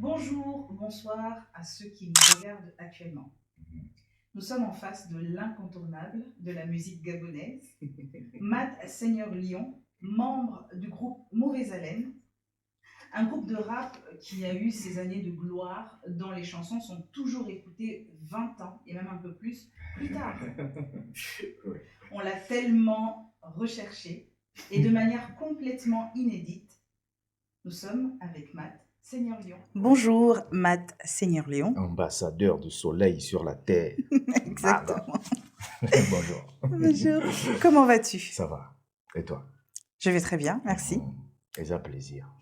Bonjour, bonsoir à ceux qui nous regardent actuellement. Nous sommes en face de l'incontournable de la musique gabonaise, Matt Seigneur Lion, membre du groupe Mauvaise Haleine, un groupe de rap qui a eu ses années de gloire, dont les chansons sont toujours écoutées 20 ans, et même un peu plus tard. On l'a tellement recherché, et de manière complètement inédite, nous sommes avec Matt Seigneur Lion. Bonjour, Matt Seigneur Lion. Ambassadeur du soleil sur la terre. Exactement. Bonjour. Bonjour. Comment vas-tu? Ça va. Et toi? Je vais très bien, merci. Et ça plaisir.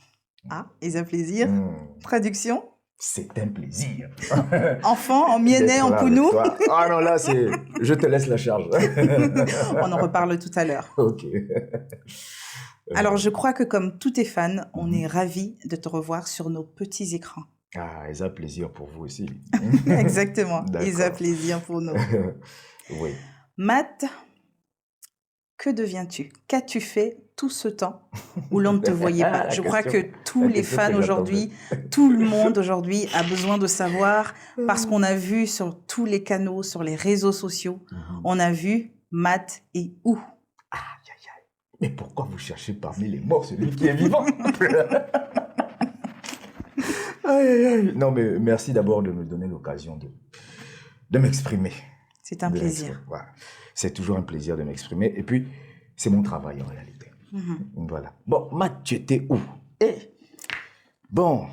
Ah, et ça plaisir. Traduction? C'est un plaisir. Enfant, en miennais, en pounou. Ah non, là, c'est... Je te laisse la charge. On en reparle tout à l'heure. Ok. Alors, je crois que comme tous tes fans, on est ravis de te revoir sur nos petits écrans. Ah, et ça plaisir pour vous aussi. Exactement. Et ça plaisir pour nous. Oui. Matt, que deviens-tu? Qu'as-tu fait tout ce temps où l'on ne te voyait pas? Je crois que tous les fans aujourd'hui, tout le monde aujourd'hui a besoin de savoir, parce qu'on a vu sur tous les canaux, sur les réseaux sociaux, on a vu Matt est où? Aïe, aïe, aïe. Mais pourquoi vous cherchez parmi les morts celui qui est vivant? Aïe, aïe, aïe. Non, mais merci d'abord de me donner l'occasion de m'exprimer. C'est un plaisir. Voilà. C'est toujours un plaisir de m'exprimer. Et puis, c'est mon travail en réalité. Voilà. Bon, Matt, tu étais où? Bon,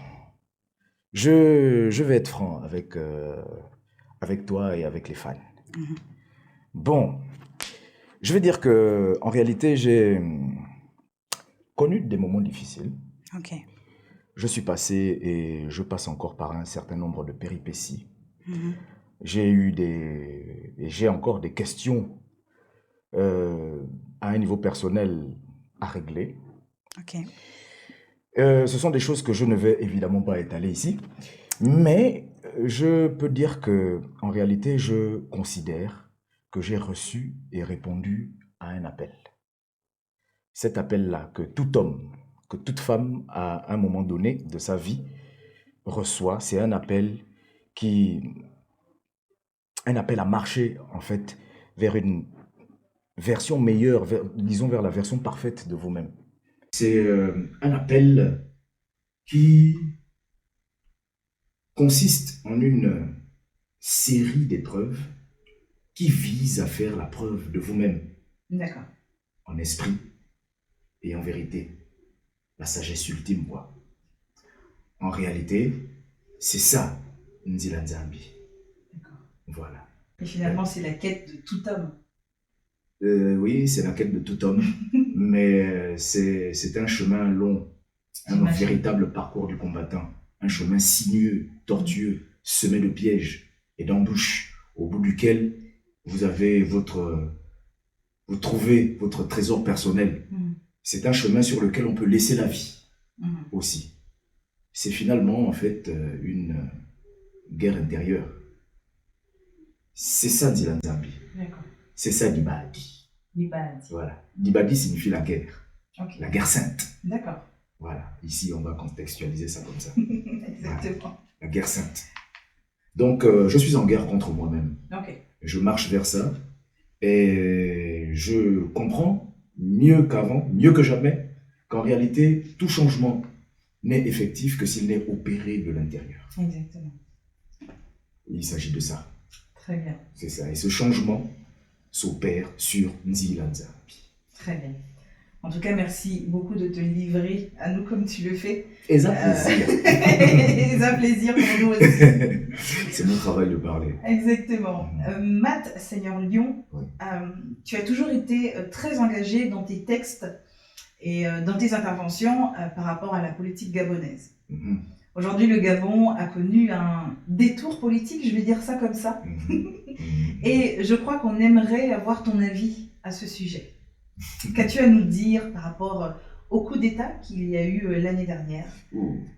je vais être franc avec toi et avec les fans. Bon, je vais dire que en réalité, j'ai connu des moments difficiles. Ok. Je suis passé et je passe encore par un certain nombre de péripéties. J'ai eu et j'ai encore des questions à un niveau personnel à régler. Ok. Ce sont des choses que je ne vais évidemment pas étaler ici, mais je peux dire que en réalité, je considère que j'ai reçu et répondu à un appel. Cet appel-là que tout homme, que toute femme, à un moment donné de sa vie, reçoit, c'est un appel à marcher en fait vers une version meilleure, disons vers la version parfaite de vous-même. C'est un appel qui consiste en une série d'épreuves qui visent à faire la preuve de vous-même. D'accord. En esprit et en vérité. La sagesse ultime, quoi. En réalité, c'est ça, Nzila Nzambi. D'accord. Voilà. Et finalement, c'est la quête de tout homme. Oui, c'est la quête de tout homme, mais c'est un chemin long, un véritable parcours du combattant, un chemin sinueux, tortueux, semé de pièges et d'embûches, au bout duquel vous avez vous trouvez votre trésor personnel. C'est un chemin sur lequel on peut laisser la vie aussi. C'est finalement en fait une guerre intérieure. C'est ça Nzila Nzambi. D'accord. C'est ça Dibadi. Dibadi. Voilà. Dibadi signifie la guerre. Okay. La guerre sainte. D'accord. Voilà. Ici, on va contextualiser ça comme ça. Exactement. Voilà. La guerre sainte. Donc, je suis en guerre contre moi-même. Okay. Je marche vers ça et je comprends mieux qu'avant, mieux que jamais, qu'en réalité, tout changement n'est effectif que s'il n'est opéré de l'intérieur. Exactement. Il s'agit de ça. Très bien. C'est ça. Et ce changement s'opère sur Nzila Nzambi. Très bien. En tout cas, merci beaucoup de te livrer à nous comme tu le fais. Et ça plaisir. Et ça plaisir pour nous aussi. C'est mon travail de parler. Exactement. Matt Seigneur Lion, oui. Tu as toujours été très engagé dans tes textes et dans tes interventions par rapport à la politique gabonaise. Aujourd'hui, le Gabon a connu un détour politique, je vais dire ça comme ça. Et je crois qu'on aimerait avoir ton avis à ce sujet. Qu'as-tu à nous dire par rapport au coup d'État qu'il y a eu l'année dernière,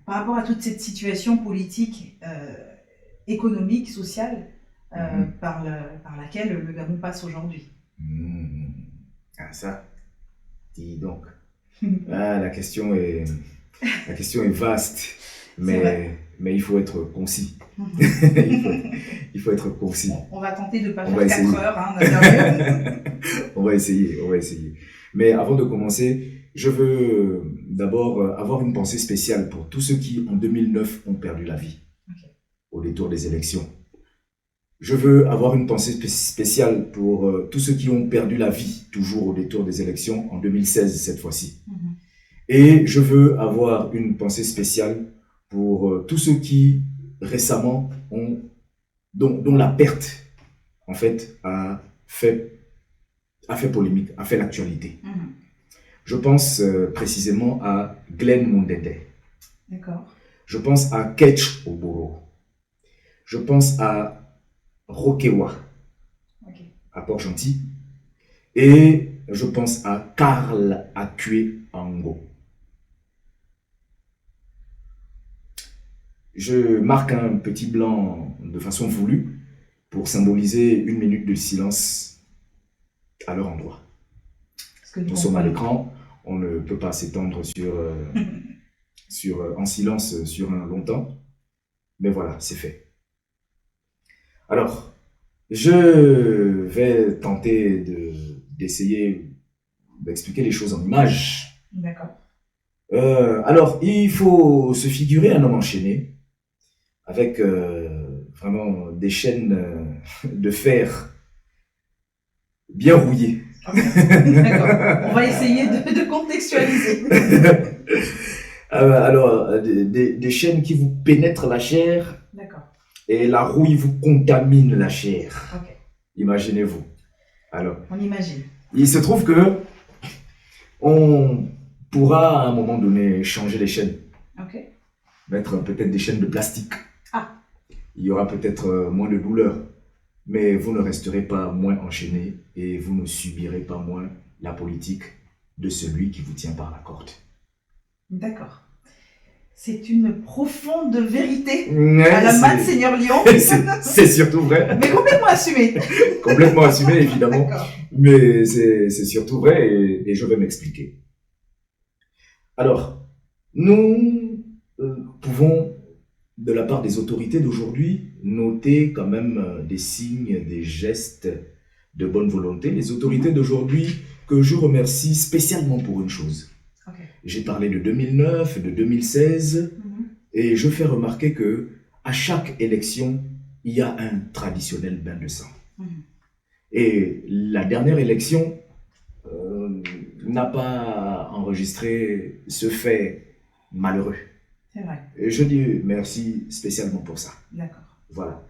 par rapport à toute cette situation politique, économique, sociale, par laquelle le Gabon passe aujourd'hui? Ah ça, dis donc. La question est vaste. C'est vrai. mais il faut être concis. Mhm. Il faut être concis. On va tenter de ne pas On faire va 4 essayer. heures d'interview. On va essayer, on va essayer. Mais avant de commencer, je veux d'abord avoir une pensée spéciale pour tous ceux qui, en 2009, ont perdu la vie Ok. au détour des élections. Je veux avoir une pensée spéciale pour tous ceux qui ont perdu la vie, toujours au détour des élections, en 2016 cette fois-ci. Mhm. Et je veux avoir une pensée spéciale pour tous ceux qui, récemment, dont la perte, en fait, a fait polémique, a fait l'actualité. Mhm. Je pense précisément à Glenn Mundende. D'accord. Je pense à Ketch Oboro. Je pense à Rokewa, Ok. à Port-Gentil. Et je pense à Karl Akue Ango. Je marque un petit blanc de façon voulue pour symboliser une minute de silence à leur endroit. Parce que Nous sommes à l'écran, on ne peut pas s'étendre en silence sur un long temps. Mais voilà, c'est fait. Alors, je vais tenter d'essayer d'expliquer les choses en images. D'accord. Alors, il faut se figurer un homme enchaîné avec vraiment des chaînes de fer bien rouillées. Okay. D'accord. On va essayer de contextualiser. Alors, des chaînes qui vous pénètrent la chair. D'accord. Et la rouille vous contamine la chair. Ok. Imaginez-vous. Alors, on imagine. Il se trouve que on pourra à un moment donné changer les chaînes. Ok. Mettre peut-être des chaînes de plastique. Ah. Il y aura peut-être moins de douleur. Mais vous ne resterez pas moins enchaîné et vous ne subirez pas moins la politique de celui qui vous tient par la corde. D'accord. C'est une profonde vérité Ouais, à la Mat Seigneur Lion. C'est surtout vrai. Mais complètement assumé. Complètement assumé, évidemment. D'accord. Mais c'est surtout vrai et je vais m'expliquer. Alors, nous pouvons, de la part des autorités d'aujourd'hui, noter quand même des signes, des gestes de bonne volonté. Les autorités d'aujourd'hui que je remercie spécialement pour une chose. Okay. J'ai parlé de 2009, de 2016, et je fais remarquer que à chaque élection, il y a un traditionnel bain de sang. Et la dernière élection n'a pas enregistré ce fait malheureux. C'est vrai. Et je dis merci spécialement pour ça. D'accord. Voilà.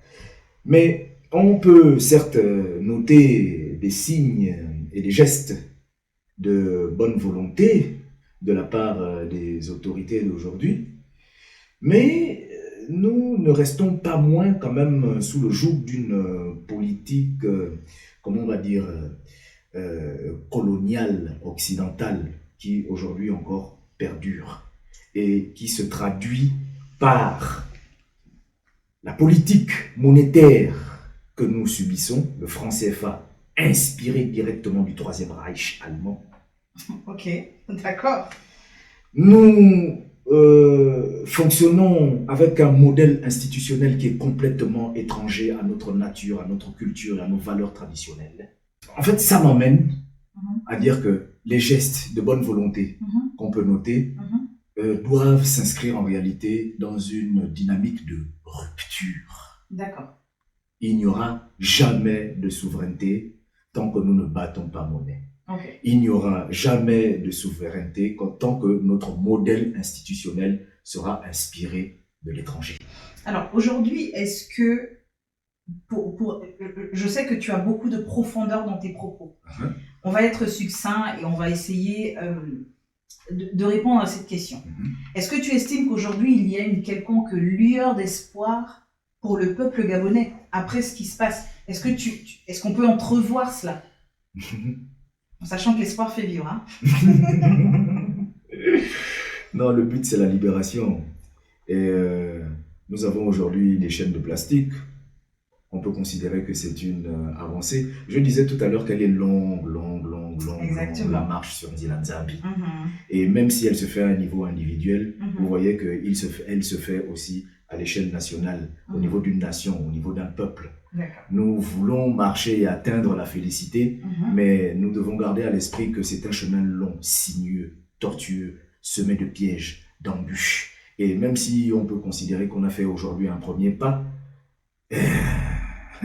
Mais on peut certes noter des signes et des gestes de bonne volonté de la part des autorités d'aujourd'hui, mais nous ne restons pas moins quand même sous le joug d'une politique, comment on va dire, coloniale, occidentale, qui aujourd'hui encore perdure et qui se traduit par la politique monétaire que nous subissons, le franc CFA, inspiré directement du Troisième Reich allemand. Ok, d'accord. Nous fonctionnons avec un modèle institutionnel qui est complètement étranger à notre nature, à notre culture et à nos valeurs traditionnelles. En fait, ça m'emmène à dire que les gestes de bonne volonté qu'on peut noter doivent s'inscrire en réalité dans une dynamique de rupture. D'accord. Il n'y aura jamais de souveraineté tant que nous ne battons pas monnaie. Okay. Il n'y aura jamais de souveraineté tant que notre modèle institutionnel sera inspiré de l'étranger. Alors aujourd'hui, est-ce que, je sais que tu as beaucoup de profondeur dans tes propos. On va être succinct et on va essayer de répondre à cette question. Est-ce que tu estimes qu'aujourd'hui, il y a une quelconque lueur d'espoir pour le peuple gabonais après ce qui se passe? Est-ce qu'on peut entrevoir cela? En sachant que l'espoir fait vivre. Hein. Non, le but, c'est la libération. Et nous avons aujourd'hui des chaînes de plastique. On peut considérer que c'est une avancée. Je disais tout à l'heure qu'elle est longue, la marche sur Ndila Nzambi. Mhm. Et même si elle se fait à un niveau individuel, Mhm. vous voyez qu'elle se fait aussi à l'échelle nationale, au Mhm. niveau d'une nation, au niveau d'un peuple. D'accord. Nous voulons marcher et atteindre la félicité, Mhm. mais nous devons garder à l'esprit que c'est un chemin long, sinueux, tortueux, semé de pièges, d'embûches. Et même si on peut considérer qu'on a fait aujourd'hui un premier pas,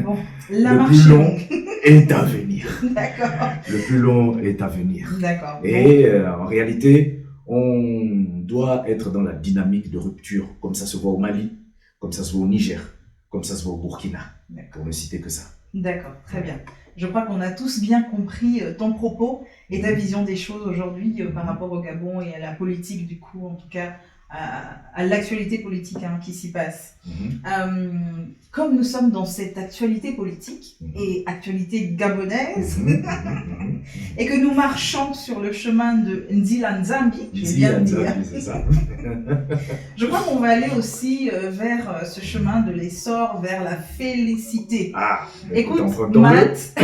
Bon, la le marche plus est long longue. est à venir. D'accord. Le plus long est à venir. D'accord. Et en réalité, on doit être dans la dynamique de rupture, comme ça se voit au Mali, comme ça se voit au Niger, comme ça se voit au Burkina, pour ne citer que ça. D'accord, très bien. Je crois qu'on a tous bien compris ton propos et ta vision des choses aujourd'hui par rapport au Gabon et à la politique, du coup, en tout cas, à l'actualité politique qui s'y passe. Comme nous sommes dans cette actualité politique et actualité gabonaise, et que nous marchons sur le chemin de Ndila Nzambi, je vais bien le dire, c'est ça. je crois qu'on va aller aussi vers ce chemin de l'essor, vers la félicité. Ah, écoute, Matt,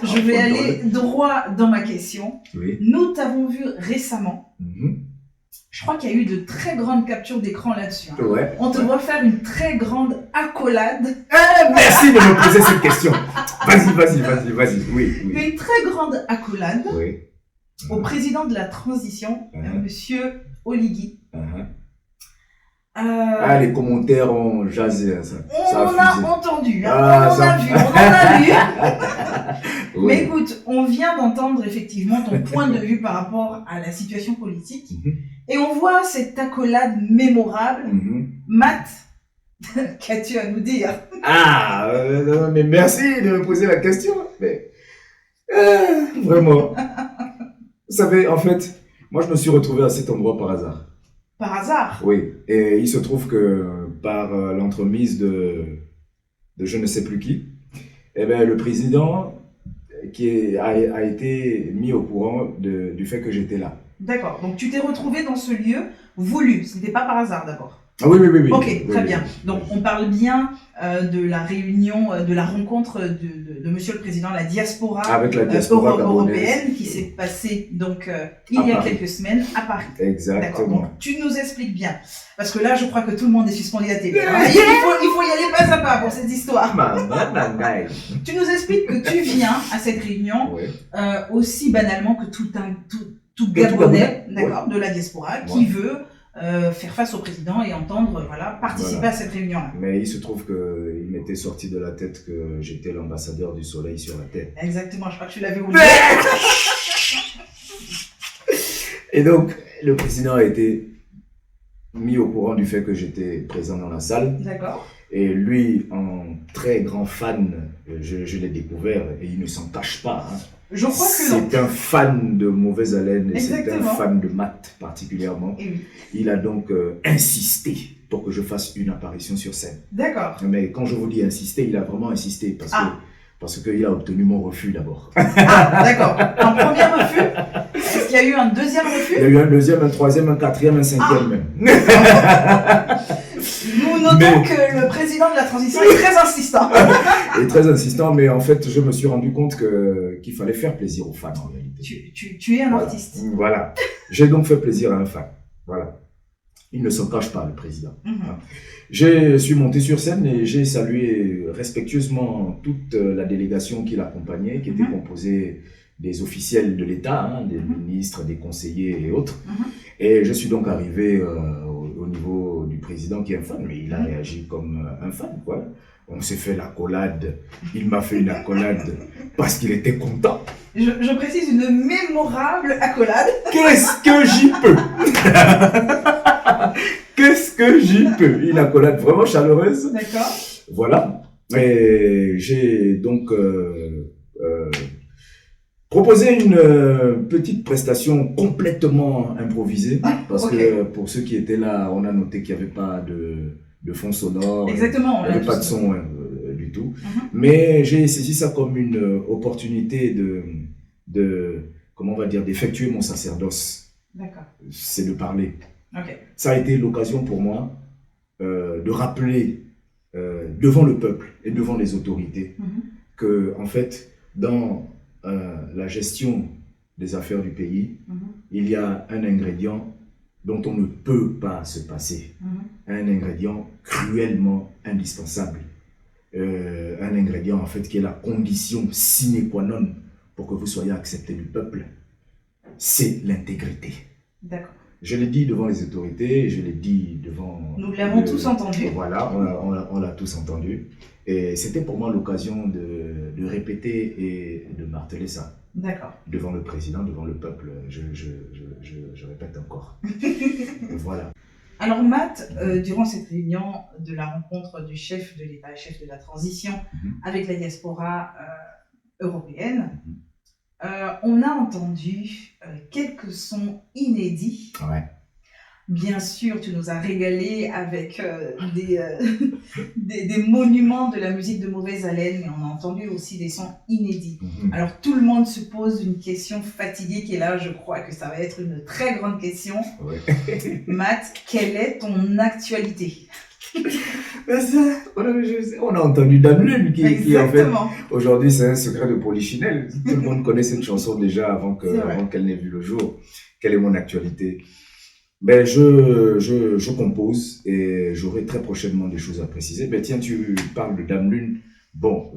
je vais aller droit dans ma question. Oui. Nous t'avons vu récemment. Je crois qu'il y a eu de très grandes captures d'écran là-dessus. Ouais. On te voit faire une très grande accolade. Merci de me poser cette question. Vas-y. Oui. Une très grande accolade au président de la transition, Monsieur Oligui. Les commentaires ont jasé. On a entendu, on en a vu. Oui. Mais écoute, on vient d'entendre effectivement ton point de vue par rapport à la situation politique. Et on voit cette accolade mémorable. Matt, qu'as-tu à nous dire? Mais merci de me poser la question. Mais, vraiment. Vous savez, en fait, moi je me suis retrouvé à cet endroit par hasard. Par hasard? Oui, et il se trouve que par l'entremise de je ne sais plus qui, le président a été mis au courant du fait que j'étais là. D'accord, donc tu t'es retrouvé dans ce lieu voulu, ce n'était pas par hasard d'abord. Oui. Ok, très bien. Donc on parle bien de la réunion, de la rencontre de Monsieur le Président, la diaspora, avec la diaspora européenne qui s'est passée donc il y a quelques semaines à Paris. Exactement. Donc tu nous expliques bien, parce que là je crois que tout le monde est suspendu à la télé. Il faut y aller pas à pas pour cette histoire. Tu nous expliques que tu viens à cette réunion aussi banalement que tout Gabonais, d'accord, de la diaspora qui veut faire face au président et entendre, participer à cette réunion-là. Mais il se trouve qu'il m'était sorti de la tête que j'étais l'ambassadeur du soleil sur la terre. Exactement, je crois que tu l'avais oublié. Et donc, le président a été mis au courant du fait que j'étais présent dans la salle. D'accord. Et lui, en très grand fan, je l'ai découvert et il ne s'en cache pas. Je crois que non. C'est un fan de mauvaise haleine et c'est Exactement. un fan de maths particulièrement. Et oui. Il a donc insisté pour que je fasse une apparition sur scène. D'accord. Mais quand je vous dis insister, il a vraiment insisté parce qu'il a obtenu mon refus d'abord. D'accord. Un premier refus. Est-ce qu'il y a eu un deuxième refus? Il y a eu un deuxième, un troisième, un quatrième, un cinquième même. Nous notons que le président de la transition est très insistant. Et très insistant, mais en fait, je me suis rendu compte qu'il fallait faire plaisir aux fans en réalité. Tu es un artiste. Voilà. J'ai donc fait plaisir à un fan. Voilà. Il ne s'en cache pas, le président. Je suis monté sur scène et j'ai salué respectueusement toute la délégation qui l'accompagnait, qui était composée des officiels de l'État, des ministres, des conseillers et autres. Et je suis donc arrivé au niveau du président qui est un fan, mais il a réagi comme un fan, quoi. On s'est fait l'accolade, il m'a fait une accolade parce qu'il était content. Je précise une mémorable accolade. Qu'est-ce que j'y peux? Qu'est-ce que j'y peux? Une accolade vraiment chaleureuse. D'accord. Voilà. Et j'ai donc proposé une petite prestation complètement improvisée. Parce que pour ceux qui étaient là, on a noté qu'il n'y avait pas de fond sonore. Exactement. Il n'y avait pas de son du tout. Mais j'ai saisi ça comme une opportunité comment on va dire, d'effectuer mon sacerdoce. D'accord. C'est de parler. Okay. Ça a été l'occasion pour moi de rappeler devant le peuple et devant les autorités que, en fait, dans la gestion des affaires du pays, il y a un ingrédient dont on ne peut pas se passer. Un ingrédient cruellement indispensable. Un ingrédient en fait qui est la condition sine qua non pour que vous soyez accepté du peuple. C'est l'intégrité. D'accord. Je l'ai dit devant les autorités, je l'ai dit devant... Nous l'avons tous entendu. Voilà, on l'a tous entendu. Et c'était pour moi l'occasion de répéter et de marteler ça. D'accord. Devant le président, devant le peuple, je répète encore. Voilà. Alors Matt, durant cette réunion de la rencontre du chef de l'État et chef de la transition avec la diaspora européenne, on a entendu quelques sons inédits. Ouais. Bien sûr, tu nous as régalé avec des monuments de la musique de mauvaise haleine, mais on a entendu aussi des sons inédits. Alors tout le monde se pose une question fatiguée qui est là, je crois que ça va être une très grande question. Ouais. Matt, quelle est ton actualité? On a entendu Dame Lune qui en fait, aujourd'hui c'est un secret de Polichinelle. Tout le monde connaît cette chanson déjà avant qu'elle n'ait vu le jour. Quelle est mon actualité? Ben, je compose et j'aurai très prochainement des choses à préciser. Ben, tiens, tu parles de Dame Lune. Bon,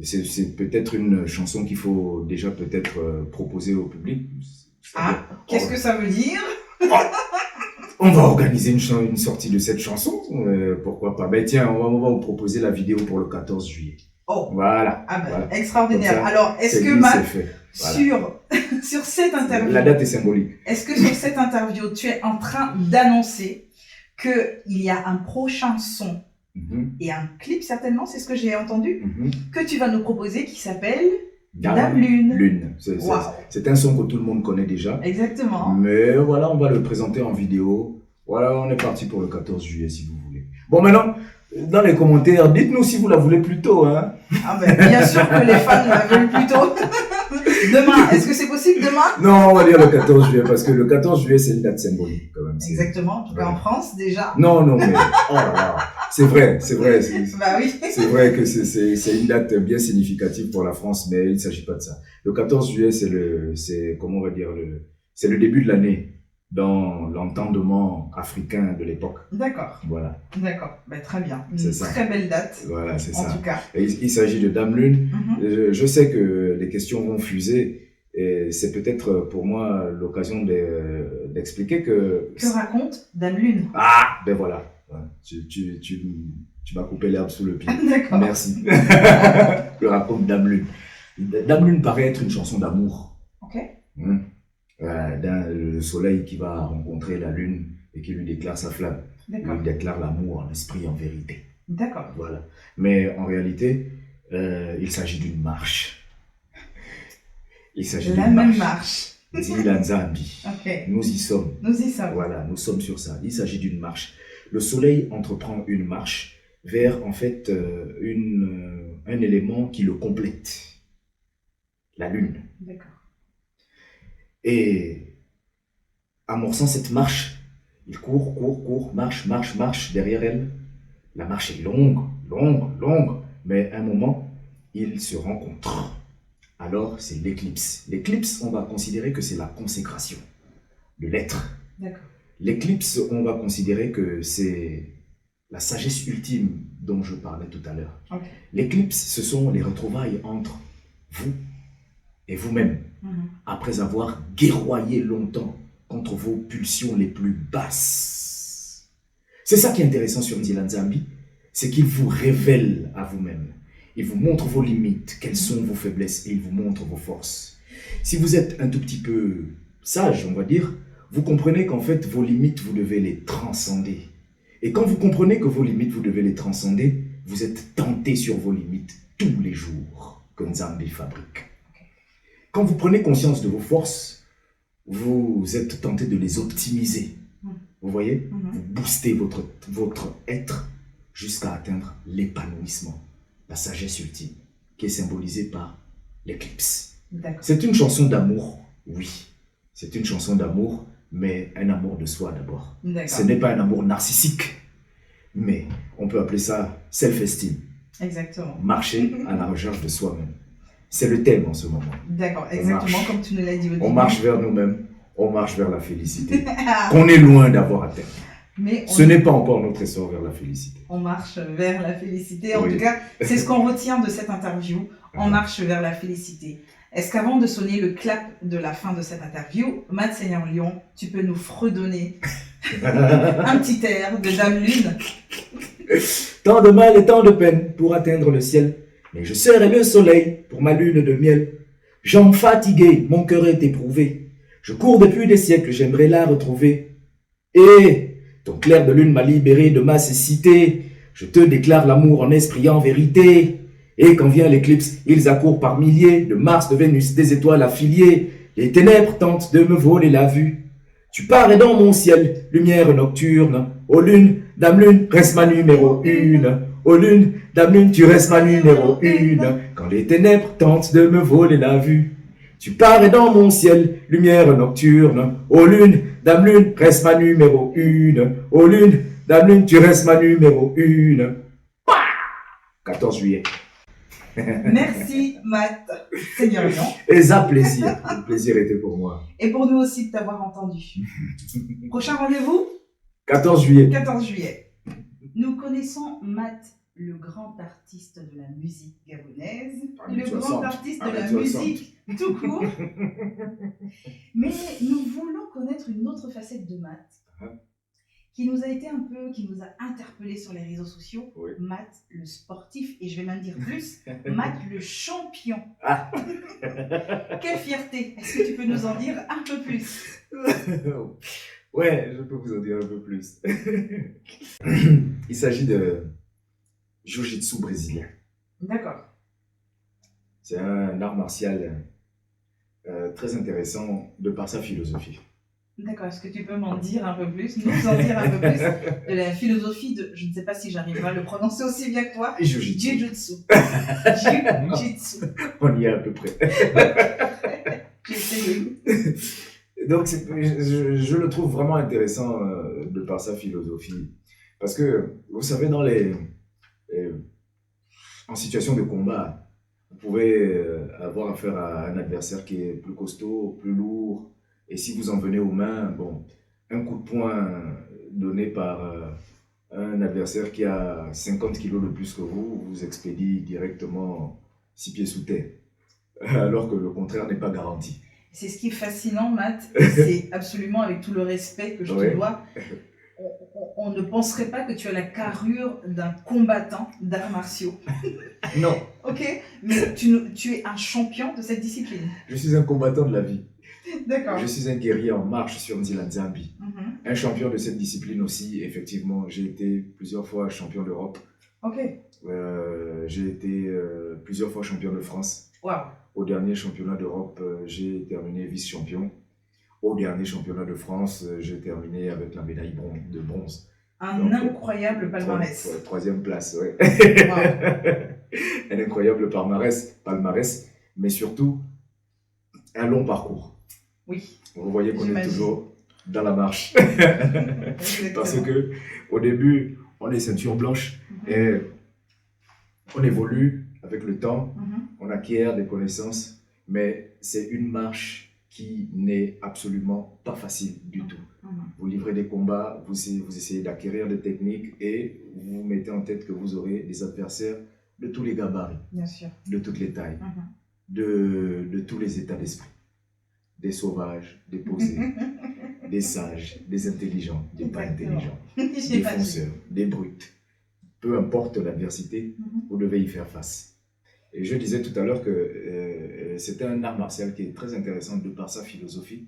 c'est peut-être une chanson qu'il faut déjà peut-être proposer au public. Qu'est-ce que ça veut dire? On va organiser une sortie de cette chanson, pourquoi pas. Ben tiens, on va vous proposer la vidéo pour le 14 juillet. Oh, voilà. Voilà. Extraordinaire. Ça, alors, est-ce que Matt, voilà. sur cette interview... La date est symbolique. Est-ce que sur cette interview, tu es en train d'annoncer qu'il y a un prochain son et un clip, certainement, c'est ce que j'ai entendu, que tu vas nous proposer qui s'appelle... Dame Lune. C'est un son que tout le monde connaît déjà. Exactement. Mais voilà, on va le présenter en vidéo. Voilà, on est parti pour le 14 juillet si vous voulez. Bon, maintenant, dans les commentaires, dites-nous si vous la voulez plus tôt. Hein. Bien sûr que les fans la veulent plus tôt. Demain, est-ce que c'est possible demain? Non, on va dire le 14 juillet, parce que le 14 juillet, c'est une date symbolique quand même. Exactement, en tout cas en France déjà. Non, mais oh là là, c'est vrai. Bah oui. C'est vrai que c'est une date bien significative pour la France, mais il ne s'agit pas de ça. Le 14 juillet, comment on va dire, c'est le début de l'année dans l'entendement africain de l'époque. D'accord. Voilà. D'accord, très bien. Une très belle date. Voilà, c'est ça. En tout cas. Il s'agit de Dame Lune. Je sais que les questions vont fuser et c'est peut-être pour moi l'occasion d'expliquer que... Que raconte Dame Lune? Ben voilà. Tu m'as coupé l'herbe sous le pied. D'accord. Merci. Que raconte Dame Lune? Dame Lune paraît être une chanson d'amour. Ok. Le soleil qui va rencontrer la lune et qui lui déclare sa flamme. Lui déclare l'amour en esprit, en vérité. D'accord. Voilà. Mais en réalité, il s'agit d'une marche. Il s'agit d'une même marche. Dit la Nzambi. Okay. Nous y sommes. Nous y sommes. Voilà, nous sommes sur ça. Il s'agit d'une marche. Le soleil entreprend une marche vers en fait un élément qui le complète. La lune. D'accord. Et amorçant cette marche, il court, marche derrière elle. La marche est longue, mais à un moment, ils se rencontrent. Alors, c'est l'éclipse. L'éclipse, on va considérer que c'est la consécration de l'être. D'accord. L'éclipse, on va considérer que c'est la sagesse ultime dont je parlais tout à l'heure. Okay. L'éclipse, ce sont les retrouvailles entre vous et vous-même, après avoir guerroyé longtemps contre vos pulsions les plus basses. C'est ça qui est intéressant sur Nzila Nzambi, c'est qu'il vous révèle à vous-même. Il vous montre vos limites, quelles sont vos faiblesses, et il vous montre vos forces. Si vous êtes un tout petit peu sage, on va dire, vous comprenez qu'en fait, vos limites, vous devez les transcender. Et quand vous comprenez que vos limites, vous devez les transcender, vous êtes tenté sur vos limites tous les jours que Nzambi fabrique. Quand vous prenez conscience de vos forces, vous êtes tenté de les optimiser. Vous voyez? Vous boostez votre être jusqu'à atteindre l'épanouissement, la sagesse ultime, qui est symbolisée par l'éclipse. C'est une chanson d'amour, oui. C'est une chanson d'amour, mais un amour de soi d'abord. Ce n'est pas un amour narcissique, mais on peut appeler ça self-esteem. Exactement. Marcher à la recherche de soi-même. C'est le thème en ce moment. D'accord, exactement comme tu nous l'as dit au début. On marche vers nous-mêmes, on marche vers la félicité, qu'on est loin d'avoir atteint. Mais ce n'est pas encore notre essor vers la félicité. On marche vers la félicité. En tout cas, c'est ce qu'on retient de cette interview. On marche vers la félicité. Est-ce qu'avant de sonner le clap de la fin de cette interview, Matt Seigneur Lion, tu peux nous fredonner un petit air de Dame Lune? Tant de mal et tant de peine pour atteindre le ciel, mais je serai le soleil pour ma lune de miel. Jambes fatiguées, mon cœur est éprouvé. Je cours depuis des siècles, j'aimerais la retrouver. Et ton clair de lune m'a libéré de ma cécité. Je te déclare l'amour en esprit, en vérité. Et quand vient l'éclipse, ils accourent par milliers, de Mars, de Vénus, des étoiles affiliées. Les ténèbres tentent de me voler la vue. Tu parais dans mon ciel, lumière nocturne. Ô lune, dame lune, reste ma numéro 1. Ô lune, dame lune, tu restes ma numéro 1. Quand les ténèbres tentent de me voler la vue. Tu parais dans mon ciel, lumière nocturne. Ô lune, dame lune, reste ma numéro 1. Ô lune, dame lune, tu restes ma numéro 1. 14 juillet. Merci Matt Seigneur Lion. Et ça, plaisir. Le plaisir était pour moi. Et pour nous aussi de t'avoir entendu. Prochain rendez-vous 14 juillet. 14 juillet. Nous connaissons Matt, le grand artiste de la musique gabonaise, le grand artiste de la musique tout court. Mais nous voulons connaître une autre facette de Matt qui nous a été qui nous a interpellés sur les réseaux sociaux. Oui. Matt, le sportif, et je vais même dire plus, Matt, le champion. Quelle fierté! Est-ce que tu peux nous en dire un peu plus? Ouais, je peux vous en dire un peu plus. Il s'agit de Jiu-Jitsu brésilien. D'accord. C'est un art martial très intéressant de par sa philosophie. D'accord, est-ce que tu peux m'en dire un peu plus, nous en dire un peu plus de la philosophie de, je ne sais pas si j'arriverai à le prononcer aussi bien que toi, Jiu-Jitsu. Jiu-Jitsu. Jiu-Jitsu. On y est à peu près. J'ai essayé. Donc, je le trouve vraiment intéressant de par sa philosophie. Parce que, vous savez, en situation de combat, vous pouvez avoir affaire à un adversaire qui est plus costaud, plus lourd. Et si vous en venez aux mains, bon, un coup de poing donné par un adversaire qui a 50 kilos de plus que vous, vous expédie directement 6 pieds sous terre. Alors que le contraire n'est pas garanti. C'est ce qui est fascinant, Matt. C'est absolument avec tout le respect que je te dois. On ne penserait pas que tu as la carrure d'un combattant d'arts martiaux. Non. Ok, mais tu es un champion de cette discipline. Je suis un combattant de la vie. D'accord. Je suis un guerrier en marche sur Nzila Nzambi. Un champion de cette discipline aussi, effectivement. J'ai été plusieurs fois champion d'Europe. Ok. J'ai été plusieurs fois champion de France. Wow. Au dernier championnat d'Europe, j'ai terminé vice-champion. Au dernier championnat de France, j'ai terminé avec la médaille de bronze. Donc, incroyable palmarès. Troisième place, oui. Wow. Un incroyable palmarès, mais surtout un long parcours. Oui. Vous voyez qu'on est toujours dans la marche. Parce que au début, on est ceinture blanche et on évolue avec le temps, on acquiert des connaissances, mais c'est une marche qui n'est absolument pas facile du tout. Vous livrez des combats, vous essayez d'acquérir des techniques et vous vous mettez en tête que vous aurez des adversaires de tous les gabarits, bien sûr, de toutes les tailles, de tous les états d'esprit. Des sauvages, des posés, des sages, des intelligents, des pas intelligents, des fonceurs, des brutes. Peu importe l'adversité, vous devez y faire face. Et je disais tout à l'heure que c'était un art martial qui est très intéressant de par sa philosophie.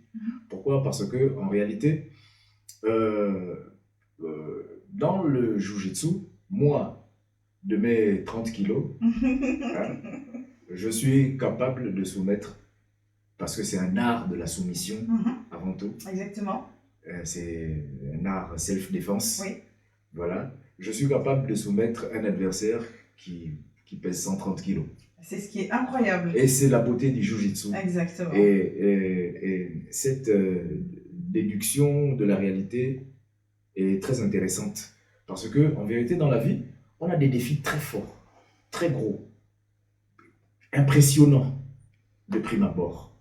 Pourquoi? Parce que en réalité, dans le Jiu-Jitsu, moi, de mes 30 kilos, je suis capable de soumettre, parce que c'est un art de la soumission avant tout. Exactement. C'est un art self-défense. Oui. Voilà. Je suis capable de soumettre un adversaire qui pèse 130 kilos. C'est ce qui est incroyable. Et c'est la beauté du Jiu-Jitsu. Exactement. Et cette déduction de la réalité est très intéressante. Parce que, en vérité, dans la vie, on a des défis très forts, très gros. impressionnant de prime abord.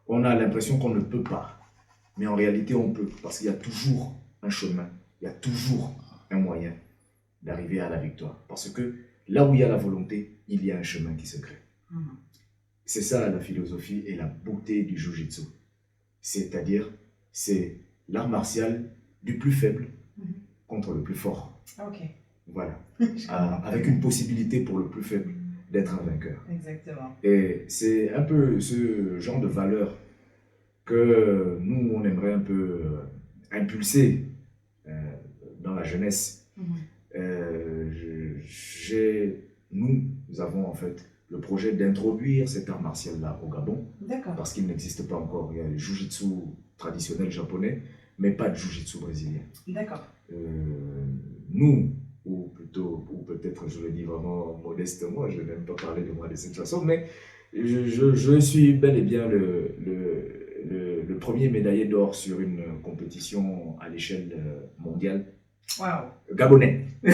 On a l'impression qu'on ne peut pas, mais en réalité on peut, parce qu'il y a toujours un chemin, il y a toujours un moyen d'arriver à la victoire. Parce que là où il y a la volonté, il y a un chemin qui se crée. C'est ça la philosophie et la beauté du Jiu-Jitsu. C'est-à-dire, c'est l'art martial du plus faible contre le plus fort. Ok. Voilà. Avec une possibilité pour le plus faible d'être un vainqueur. Exactement. Et c'est un peu ce genre de valeur que nous, on aimerait un peu impulser dans la jeunesse. Nous avons en fait le projet d'introduire cet art martial-là au Gabon. D'accord. Parce qu'il n'existe pas encore. Il y a le Jiu-Jitsu traditionnel japonais, mais pas de Jiu-Jitsu brésilien. D'accord. Nous, ou plutôt, ou peut-être je le dis vraiment modestement, je n'aime pas parler de moi de cette façon, mais je suis bel et bien le premier médaillé d'or sur une compétition à l'échelle mondiale. Waouh. Gabonais. C'est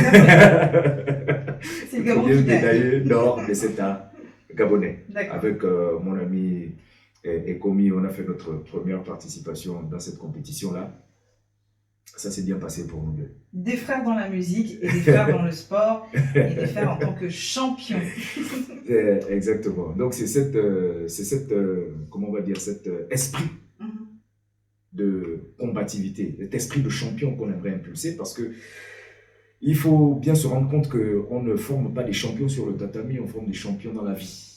le Gabon premier qui gagne. médaillé d'or de cet art gabonais. D'accord. Avec mon ami Ekomi, on a fait notre première participation dans cette compétition-là. Ça s'est bien passé pour nous deux. Des frères dans la musique et des frères dans le sport et des frères en tant que champions. Exactement. Donc c'est cette comment on va dire, cet esprit de combativité, cet esprit de champion qu'on aimerait impulser, parce que il faut bien se rendre compte qu'on ne forme pas des champions sur le tatami, on forme des champions dans la vie.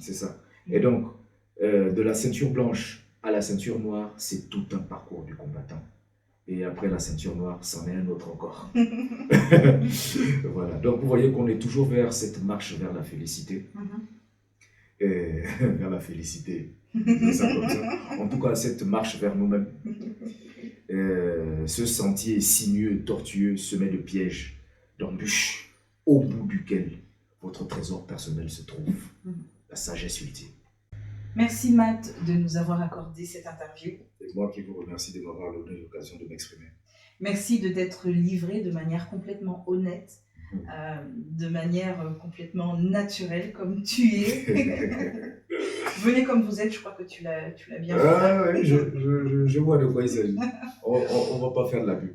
C'est ça. Et donc, de la ceinture blanche à la ceinture noire, c'est tout un parcours du combattant. Et après la ceinture noire, c'en est un autre encore. Voilà. Donc vous voyez qu'on est toujours vers cette marche vers la félicité. Vers la félicité. Ça comme ça. En tout cas, cette marche vers nous-mêmes. Ce sentier sinueux, tortueux, semé de pièges, d'embûches, au bout duquel votre trésor personnel se trouve. La sagesse ultime. Merci Matt de nous avoir accordé cette interview. C'est moi qui vous remercie de m'avoir donné l'occasion de m'exprimer. Merci de t'être livré de manière complètement honnête, de manière complètement naturelle comme tu es. Venez comme vous êtes, je crois que tu l'as bien fait. Ah oui, je vois de quoi il s'agit. On ne va pas faire de la pub.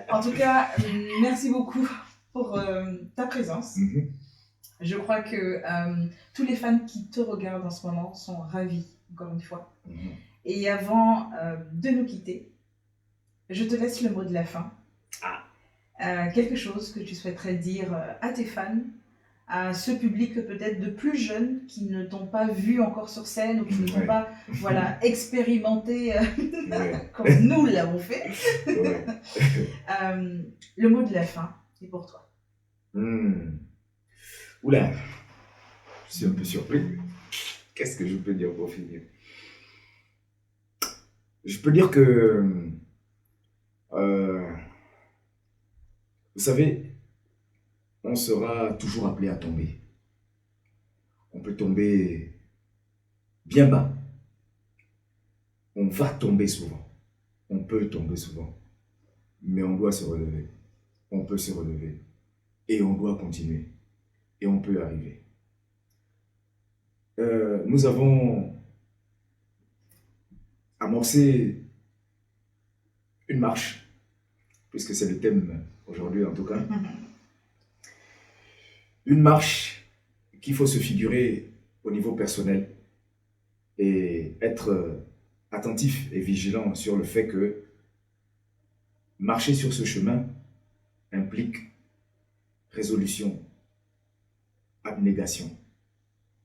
En tout cas, merci beaucoup pour ta présence. Je crois que tous les fans qui te regardent en ce moment sont ravis, encore une fois. Et avant de nous quitter, je te laisse le mot de la fin. Quelque chose que tu souhaiterais dire à tes fans, à ce public peut-être de plus jeunes qui ne t'ont pas vu encore sur scène ou qui ne t'ont pas expérimenté comme nous l'avons fait. Le mot de la fin est pour toi. Oula, je suis un peu surpris. Qu'est-ce que je peux dire pour finir? Je peux dire que, vous savez, on sera toujours appelé à tomber. On peut tomber bien bas. On va tomber souvent. On peut tomber souvent. Mais on doit se relever. On peut se relever. Et on doit continuer. Et on peut arriver. Nous avons amorcé une marche, puisque c'est le thème aujourd'hui en tout cas. Une marche qu'il faut se figurer au niveau personnel et être attentif et vigilant sur le fait que marcher sur ce chemin implique résolution, abnégation.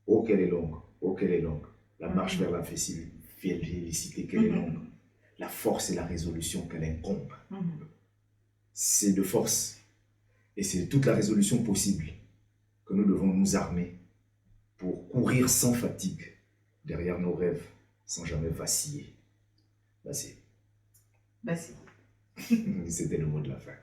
Oh, qu'elle est longue, oh, qu'elle est longue. La marche vers la félicité, qu'elle est longue. La force et la résolution qu'elle incombe. C'est de force et c'est toute la résolution possible que nous devons nous armer pour courir sans fatigue derrière nos rêves, sans jamais vaciller. C'était le mot de la fin.